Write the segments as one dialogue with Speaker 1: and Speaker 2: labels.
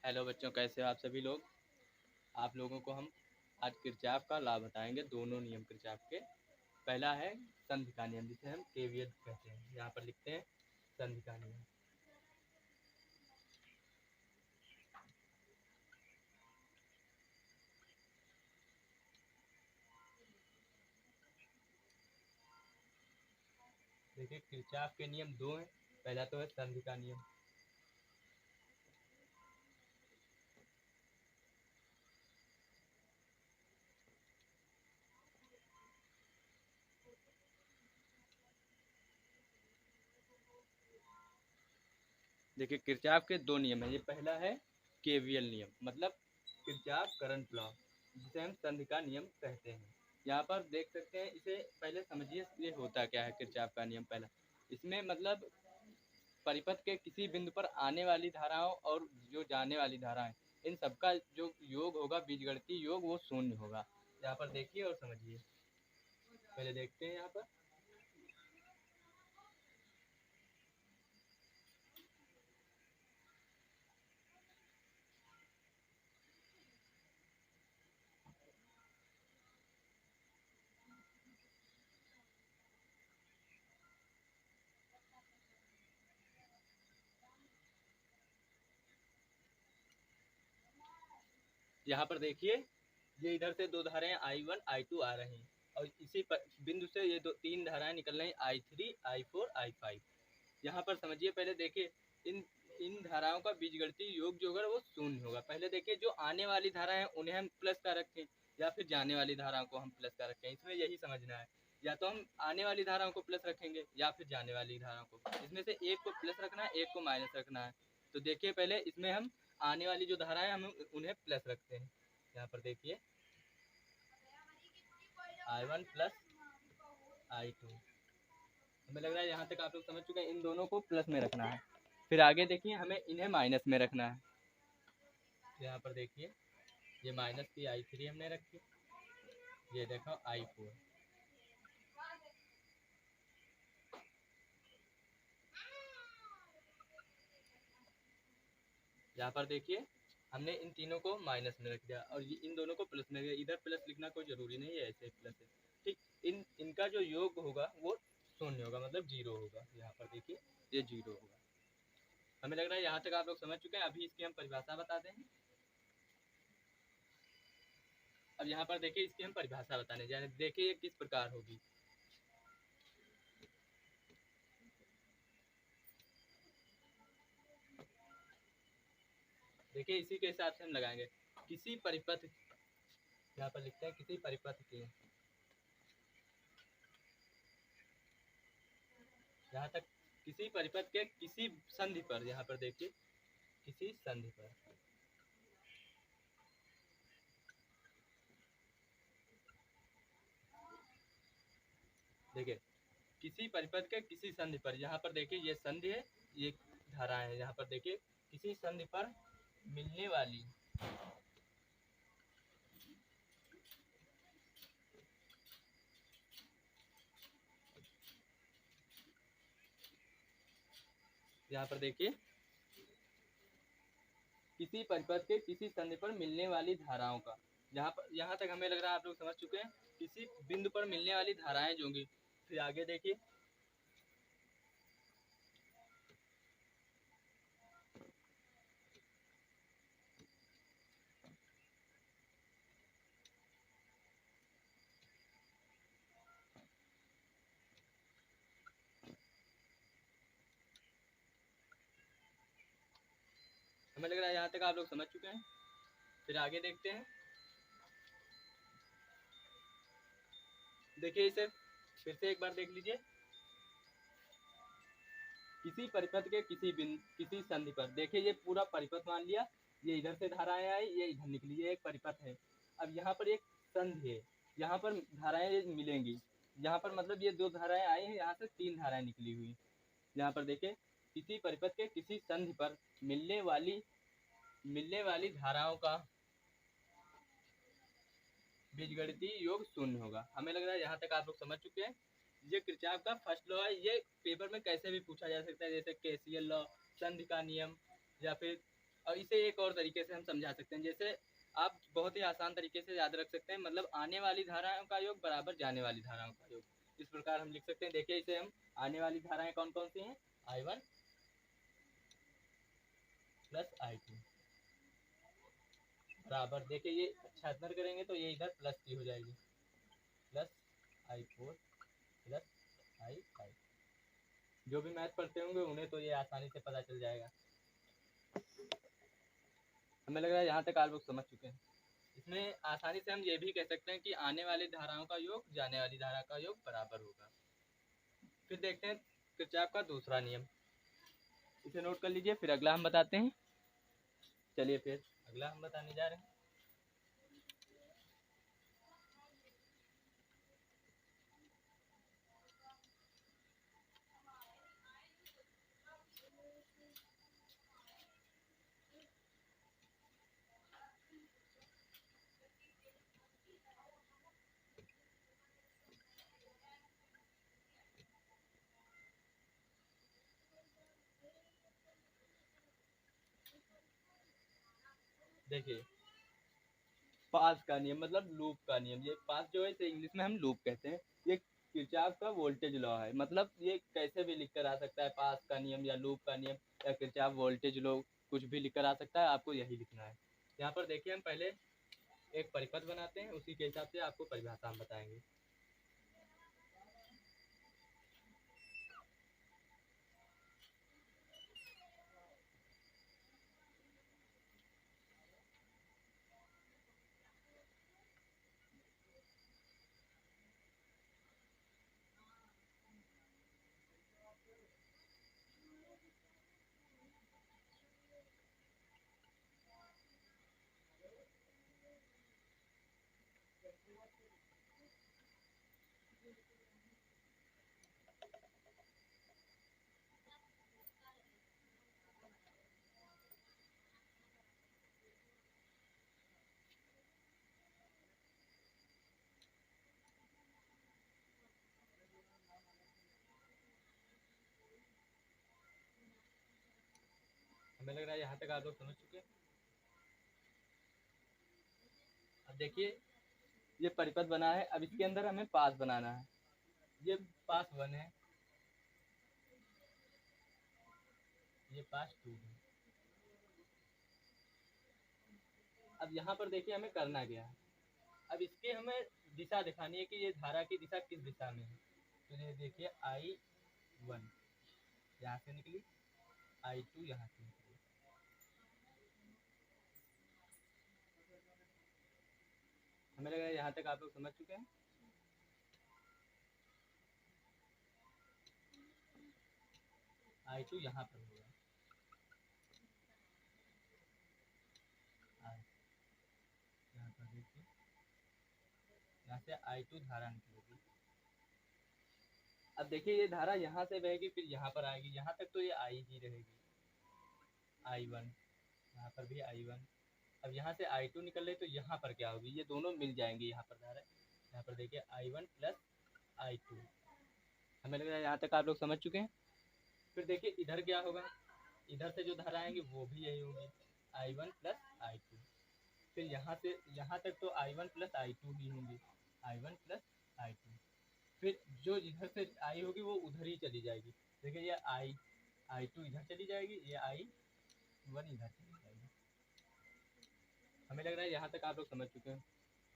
Speaker 1: Hello बच्चों, कैसे हो आप सभी लोग। आप लोगों को हम आज किरचॉफ का लॉ बताएंगे। दोनों नियम किरचॉफ के। पहला है संधि का नियम, जिसे हम केवीएल कहते हैं। यहाँ पर लिखते हैं संधि का नियम। देखिए, किरचॉफ के नियम दो हैं। पहला तो है संधि का नियम। देखिए, किरचॉफ के दो नियम हैं। ये पहला है केवीएल नियम, मतलब किरचॉफ करंट लॉ, जिसे हम संधि का नियम कहते हैं। यहाँ पर देख सकते हैं। इसे पहले समझिए, ये होता क्या है किरचॉफ का नियम। पहला, इसमें मतलब परिपथ के किसी बिंदु पर आने वाली धाराओं और जो जाने वाली धाराएं, इन सबका जो योग होगा, बीजगणितीय योग, वो शून्य होगा। यहाँ पर देखिए और समझिए। पहले देखते हैं यहाँ पर। यहाँ पर देखिए, ये इधर से दो धाराएं I1 I2 आ रही हैं, और इसी बिंदु से ये दो तीन धाराएं निकल रही हैं, I3 I4 I5। यहाँ पर समझिए। पहले देखिए, इन इन धाराओं का बीजगणितीय योग जो होगा वो शून्य होगा। पहले देखिए, जो आने वाली धारा है उन्हें हम प्लस का रखें, या फिर जाने वाली धाराओं को हम प्लस का रखें। इसमें यही समझना है। या तो हम आने वाली धाराओं को प्लस रखेंगे, या फिर जाने वाली धाराओं को। इसमें से एक को प्लस रखना है, एक को माइनस रखना है। तो देखिए, पहले इसमें हम आने वाली जो धाराएं हम उन्हें प्लस रखते हैं। यहाँ पर देखिए, I1 प्लस I2। हमें लग रहा है यहाँ तक आप लोग समझ चुके हैं। इन दोनों को प्लस में रखना है। फिर आगे देखिए, हमें इन्हें माइनस में रखना है। यहाँ पर देखिए, ये माइनस की I3 हमने रखी, ये देखो I4। यहाँ पर देखिए, हमने इन तीनों को माइनस में रख दिया, और ये इन दोनों को प्लस में। इधर प्लस लिखना कोई जरूरी नहीं है, ऐसे प्लस है। ठीक। इनका जो योग होगा वो शून्य होगा, मतलब जीरो होगा। यहाँ पर देखिए, ये जीरो होगा। हमें लग रहा है यहाँ तक आप लोग समझ चुके हैं। अभी इसकी हम परिभाषा बताते हैं। अब यहाँ पर देखिए, इसकी हम परिभाषा बताने जा रहे हैं। देखिए ये किस प्रकार होगी। देखिए, इसी के हिसाब से हम लगाएंगे। किसी परिपथ, यहाँ पर लिखते हैं किसी परिपथ के, यहाँ तक किसी परिपथ के किसी संधि पर, यहाँ पर देखिए किसी संधि पर, देखिए किसी परिपथ के किसी संधि पर, यहाँ पर देखिए ये संधि है, ये धारा है। यहाँ पर देखिए, किसी संधि पर मिलने वाली, यहाँ पर देखिए किसी परिपथ के किसी संधि पर मिलने वाली धाराओं का। यहाँ तक हमें लग रहा है आप लोग समझ चुके हैं। किसी बिंदु पर मिलने वाली धाराएं जो होंगी। फिर आगे देखिए, हमें लग रहा है यहाँ तक आप लोग समझ चुके हैं। फिर आगे देखते हैं। देखिए, इसे फिर से एक बार देख लीजिए। किसी परिपथ के किसी संधि पर, देखिए ये पूरा परिपथ मान लिया। ये इधर से धाराएं आई, ये इधर निकली, ये एक परिपथ है। अब यहाँ पर एक संधि है, यहाँ पर धाराएं मिलेंगी। यहाँ पर मतलब ये दो धाराएं आई हैं, यहाँ से तीन धाराएं निकली हुई। यहाँ पर देखिए, किसी परिपथ के किसी संधि पर मिलने वाली धाराओं का बीजगणितीय योग शून्य होगा। हमें लग रहा है यहाँ तक आप लोग समझ चुके हैं। ये किरचॉफ का फर्स्ट लॉ है। ये पेपर में कैसे भी पूछा जा सकता है, जैसे केसीएल लॉ, संधि का नियम, या फिर और इसे एक और तरीके से हम समझा सकते हैं, जैसे आप बहुत ही आसान तरीके से याद रख सकते हैं, मतलब आने वाली धाराओं का योग बराबर जाने वाली धाराओं का योग। इस प्रकार हम लिख सकते हैं। देखिए इसे हम आने वाली धाराएं कौन कौन सी हैं, I1 प्लस I2 बराबर, देखिए ये छात्र करेंगे तो ये इधर प्लस की हो जाएगी, प्लस I4 प्लस I5। जो भी मैथ पढ़ते होंगे उन्हें तो ये आसानी से पता चल जाएगा। हमें लग रहा है यहाँ तक आप लोग समझ चुके हैं। इसमें आसानी से हम ये भी कह सकते हैं कि आने वाली धाराओं का योग जाने वाली धारा का योग बराबर होगा। फिर देखते हैं किरचॉफ का दूसरा नियम, इसे नोट कर लीजिए, फिर अगला हम बताते हैं। चलिए फिर अगला हम बताने जा रहे हैं। देखिए पास का नियम मतलब लूप का नियम, ये पास जो है इसे इंग्लिश में हम लूप कहते हैं। ये किरचॉफ का वोल्टेज लॉ है, मतलब ये कैसे भी लिख कर आ सकता है, पास का नियम या लूप का नियम या किरचॉफ वोल्टेज लॉ, कुछ भी लिख कर आ सकता है, आपको यही लिखना है। यहाँ पर देखिए हम पहले एक परिपथ बनाते हैं, उसी के हिसाब से आपको परिभाषा हम बताएंगे। हमें लग रहा है यहाँ तक आप लोग समझ चुके हैं। अब देखिए ये परिपथ बना है, अब इसके अंदर हमें पास बनाना है। ये पास 1 है, ये पास 2 है। अब यहाँ पर देखिए हमें करना क्या है, अब इसके हमें दिशा दिखानी है कि ये धारा की दिशा किस दिशा में है। तो ये देखिए I1 यहाँ से निकली, I2 यहाँ से निकली। हमें लग रहा है यहाँ तक आप लोग समझ चुके हैं। I2 यहाँ पर होगा, यहाँ पर देखिए यहाँ से I2 धारा निकलेगी। अब देखिए ये धारा यहाँ से बहेगी फिर यहाँ पर आएगी, यहाँ तक तो ये I ही रहेगी, I1 यहाँ पर भी I1। अब यहाँ से I2 निकल रही तो यहाँ पर क्या होगी, ये दोनों मिल जाएंगे यहाँ पर धारा, यहाँ पर देखिए I1 प्लस I2। हमें लग रहा है यहाँ तक आप लोग समझ चुके हैं। फिर देखिए इधर क्या होगा, इधर से जो धारा आएंगी वो भी यही होगी, I1 प्लस I2। फिर यहाँ से यहाँ तक तो I1 प्लस I2 ही होंगी, I1 प्लस I2। फिर जो इधर से आई होगी वो उधर ही चली जाएगी, देखिए ये I2 इधर चली जाएगी, ये I1 इधर चली जाएगी। हमें लग रहा है यहाँ तक आप लोग समझ चुके हैं।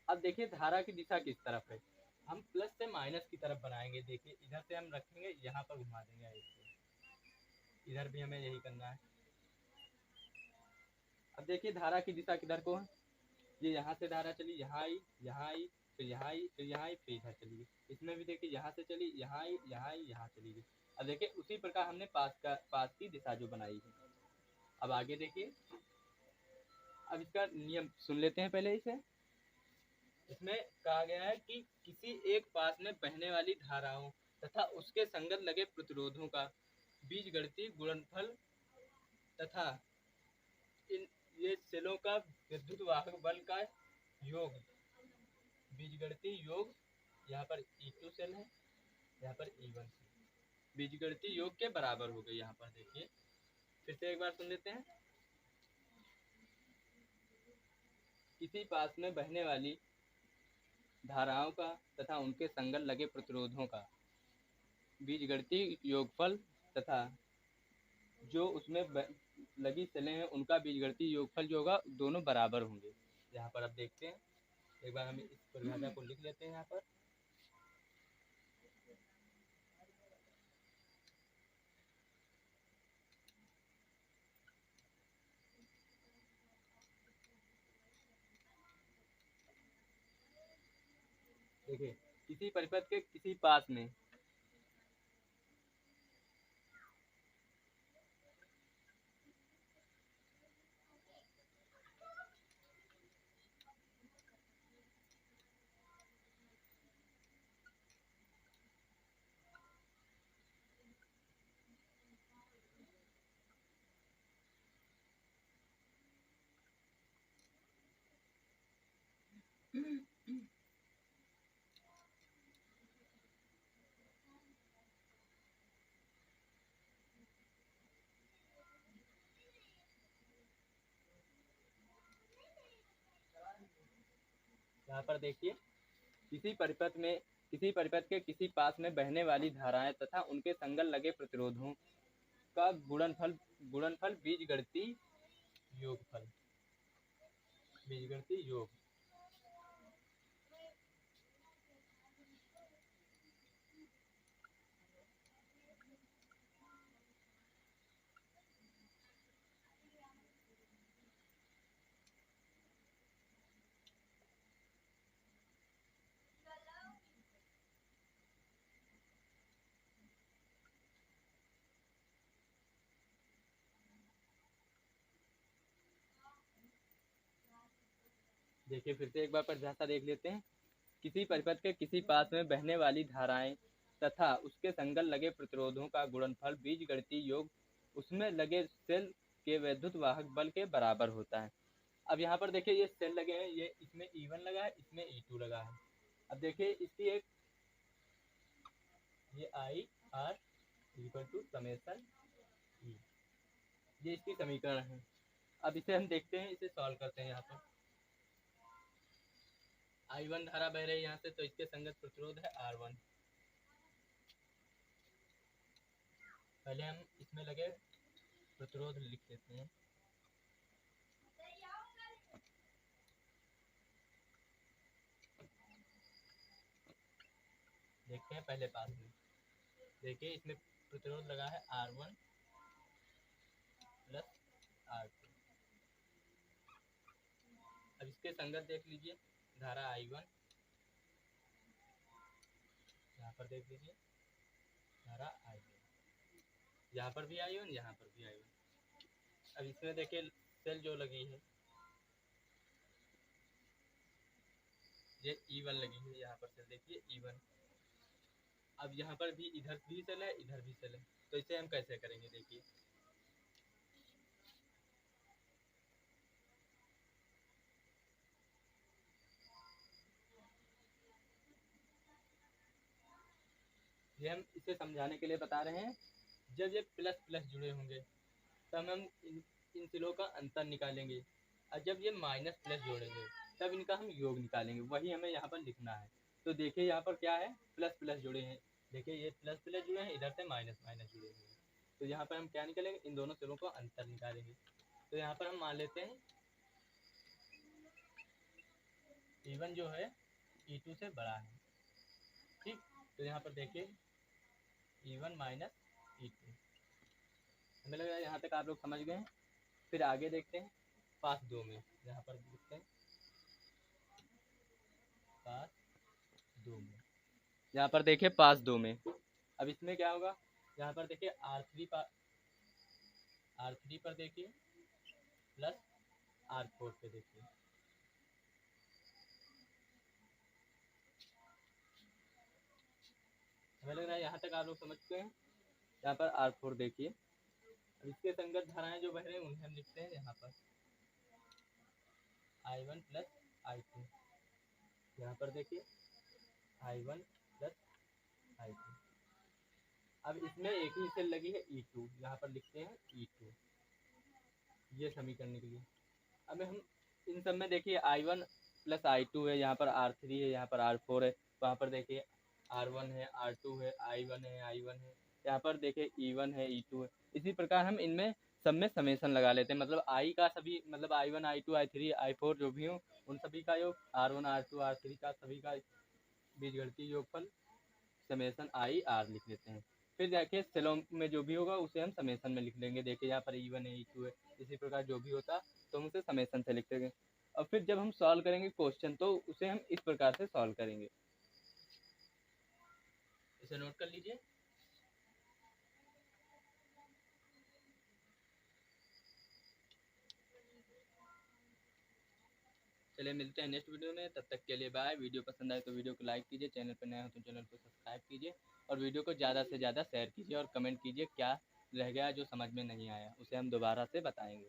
Speaker 1: अब देखिए धारा की दिशा किस तरफ है, हम प्लस से माइनस की तरफ बनाएंगे। देखिए इधर से हम रखेंगे, यहाँ पर घुमा देंगे इधर भी हमें यही करना है। अब देखिए धारा की दिशा किधर को है, ये यहाँ से धारा चली, यहाँ आई, यहाँ आई, फिर यहाँ आई, फिर यहाँ आई, फिर इधर चली गई। इसमें भी देखिए यहाँ से चली, यहाँ आई, यहाँ आई, यहाँ चली गई। अब देखिए उसी प्रकार हमने पास की दिशा जो बनाई है। अब आगे देखिए, अब इसका नियम सुन लेते हैं पहले इसे। इसमें कहा गया है कि किसी एक पास में बहने वाली धाराओं तथा उसके संगत लगे प्रतिरोधों का बीजगणितीय गुणनफल तथा इन ये सेलों का विद्युत वाहक बल का योग, बीजगणितीय योग, यहाँ पर E2 सेल है, यहाँ पर E1 सेल, बीजगणितीय योग के बराबर हो गई। यहाँ पर देखिए फिर से एक बार सुन लेते हैं। किसी पास में बहने वाली धाराओं का तथा उनके संगत लगे प्रतिरोधों का बीजगणितीय योगफल तथा जो उसमें लगी सेलें हैं उनका बीजगणितीय योगफल जो होगा दोनों बराबर होंगे। यहाँ पर आप देखते हैं, एक बार हम इस परिभाषा को लिख लेते हैं यहाँ पर। देखिए, किसी परिपथ के किसी पास में यहाँ पर देखिए, किसी परिपथ के किसी पास में बहने वाली धाराएं तथा उनके संगत लगे प्रतिरोधों का गुणनफल बीजगणितीय योगफल, बीजगणितीय योग। देखिए, फिर से एक बार परिभाषा देख लेते हैं। किसी परिपथ के किसी पास में बहने वाली धाराएं तथा उसके संगत लगे प्रतिरोधों का गुणनफल बीजगणितीय योग उसमें लगे सेल के वैद्युत वाहक बल के बराबर होता है। अब यहाँ पर देखिए, ये सेल लगे हैं, ये इसमें E1 लगा है, इसमें E2 लगा है। अब देखिए, इसकी एक ये आई आर इक्वल टू समेसन ई, ये इसकी समीकरण है। अब इसे हम देखते हैं, इसे सॉल्व करते हैं। यहाँ पर I1 धारा बह रही है यहाँ से, तो इसके संगत प्रतिरोध है R1। पहले हम इसमें लगे प्रतिरोध लिख लेते हैं। देखते हैं पहले पास में, देखिए इसमें प्रतिरोध लगा है R1 प्लस R2। अब इसके संगत देख लीजिए, धारा I1, यहाँ पर देख लीजिए धारा I1, यहाँ पर भी I1, यहाँ पर भी I1। अब इसमें देखिए सेल जो लगी है ये E1 लगी है, यहाँ पर सेल देखिए E1। अब यहाँ पर भी इधर भी सेल है, इधर भी सेल है, तो इसे हम कैसे करेंगे? देखिए, ये हम इसे समझाने के लिए बता रहे हैं। जब ये प्लस प्लस जुड़े होंगे तब हम इन सेलों का अंतर निकालेंगे, और जब ये माइनस प्लस जोड़ेंगे तब इनका हम योग निकालेंगे। वही हमें यहाँ पर लिखना है। तो देखिए यहाँ पर क्या है, प्लस प्लस जुड़े हैं। देखिए ये प्लस प्लस जुड़े हैं, इधर से माइनस माइनस जुड़े हुए हैं। तो यहाँ पर हम क्या निकालेंगे? इन दोनों सेलों का अंतर निकालेंगे। तो यहाँ पर हम मान लेते हैं E1 जो है E2 से बड़ा है, ठीक। तो यहाँ पर देखिए E1 माइनस E2, हमें लग रहा है यहाँ तक आप लोग समझ गए हैं। फिर आगे देखते हैं पास 2 में, यहाँ पर देखते हैं पास 2 में, यहाँ पर देखिए पास 2 में। अब इसमें क्या होगा? यहाँ पर देखिए R3 पर देखिए प्लस R4 पे देखिए, हमें लग रहा है यहाँ तक आप लोग समझ गए हैं। यहाँ पर R4 देखिए। अब इसके संगत धाराएं जो बह रहे हैं उन्हें हम लिखते हैं यहाँ पर I1 प्लस I2। यहाँ पर देखिए I1 प्लस I2। अब इसमें एक ही सेल लगी है E2, यहाँ पर लिखते हैं E2, ये समीकरण निकली। अब हम इन सब में देखिए I1 प्लस I2 है, यहाँ पर R3 है, यहाँ पर R4 है, वहाँ पर देखिए R1 है, R2 है, I1 है, I1 है, यहाँ पर देखिए E1 है, E2 है। इसी प्रकार हम इनमें सब में समेसन लगा लेते हैं, मतलब I का सभी, मतलब I1 I2 I3 I4 जो भी हो उन सभी का योग R1 R2 R3 का सभी का बीजगणितीय योगफल समेसन आई आर लिख लेते हैं। फिर देखिए सेलों में जो भी होगा उसे हम समेसन में लिख लेंगे। देखिए यहाँ पर E1 है, E2 है, इसी प्रकार जो भी होता तो हम उसे समेसन से लिख देंगे। और फिर जब हम सॉल्व करेंगे क्वेश्चन तो उसे हम इस प्रकार से सॉल्व करेंगे। इसे नोट कर लीजिए। चलिए मिलते हैं नेक्स्ट वीडियो में, तब तक के लिए बाय। वीडियो पसंद आए तो वीडियो को लाइक कीजिए, चैनल पर नया हो तो चैनल को सब्सक्राइब कीजिए और वीडियो को ज़्यादा से ज़्यादा शेयर कीजिए और कमेंट कीजिए क्या रह गया जो समझ में नहीं आया उसे हम दोबारा से बताएंगे।